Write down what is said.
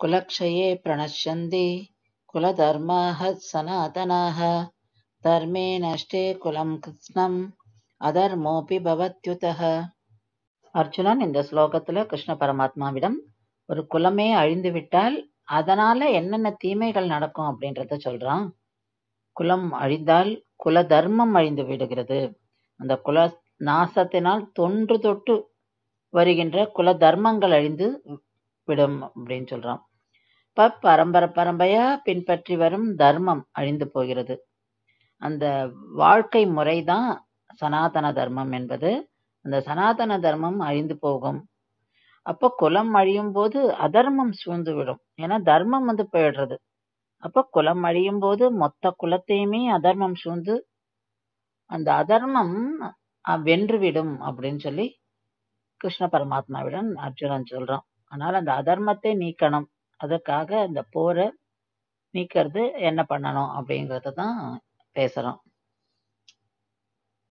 कुलक्षये प्रणश्यन्ति कुलधर्माः सनातनाः धर्मे नष्टे कुलं कृत्स्नम् அதர்மோபி பவத்யுதஹ. அர்ஜுனன் இந்த ஸ்லோகத்துல கிருஷ்ண பரமாத்மாவிடம் ஒரு குலமே அழிந்து விட்டால் அதனால என்னென்ன தீமைகள் நடக்கும் அப்படின்றத சொல்றான். குலம் அழிந்தால் குல தர்மம் அழிந்து விடுகிறது. அந்த குல நாசத்தினால் தொன்று தொட்டு வருகின்ற குல தர்மங்கள் அழிந்து விடும் அப்படின்னு சொல்றான். இப்ப பரம்பரையா பின்பற்றி வரும் தர்மம் அழிந்து போகிறது. அந்த வாழ்க்கை முறைதான் சனாதன தர்மம் என்பது. அந்த சனாதன தர்மம் அழிந்து போகும். அப்ப குலம் அழியும் போது அதர்மம் சூழ்ந்து விடும். ஏன்னா தர்மம் போயிடுறது. அப்ப குலம் அழியும் போது மொத்த குலத்தையுமே அதர்மம் சூழ்ந்து அந்த அதர்மம் வென்றுவிடும் அப்படின்னு சொல்லி கிருஷ்ண பரமாத்மாவிடம் அர்ஜுனன் சொல்றான். ஆனால் அந்த அதர்மத்தை நீக்கணும். அதுக்காக அந்த போரை நீக்கிறது என்ன பண்ணணும் அப்படிங்கறத தான் பேசுறோம்.